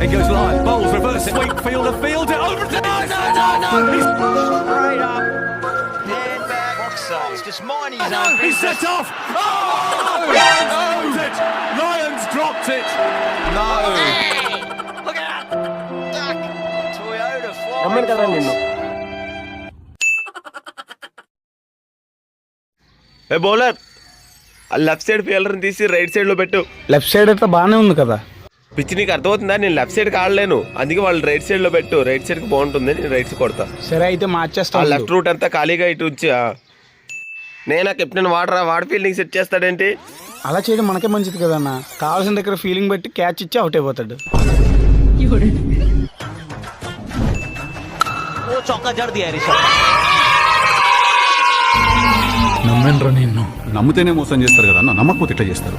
It goes line. Bowles reverse it. Wakefield, a fielder. Over to... No! He's... Straight up. Hand back. Fox just minding his own He's business. set off. Oh! Lions dropped it. Lions dropped it. No. Look out. Duck. Toyota flying fox. A bowler left side ఫీల్డర్ని తీసి right సైడ్లో పెట్టు. Left side అయితే బాగానే ఉంది కదా. Pitch నీకు అర్థమవుతుందా? నేను లెఫ్ట్ సైడ్కి ఆడలేను, అందుకే వాళ్ళు రైట్ సైడ్లో పెట్టు. రైట్ సైడ్కి బాగుంటుంది, నేను రైట్ సైడ్ కొడతా. సరే అయితే మార్చేస్తా. లెఫ్ట్ రూట్ అంతా ఖాళీగా ఇటు వచ్చి నేనా కెప్టెన్ వాడి ఫీల్డింగ్ సెట్ చేస్తాడేంటి? అలా చేయడం మనకే మంచిది కదన్నా. కావాల్సిన దగ్గర ఫీలింగ్ బట్టి క్యాచ్ ఇచ్చి అవుట్ అయిపోతాడు. చౌకా జడ దియా రిషబ్. నమ్మేనరా నిన్ను. నమ్మితేనే మోసం చేస్తారు కదా, నమ్మకపోతే ఇట్లా చేస్తారు.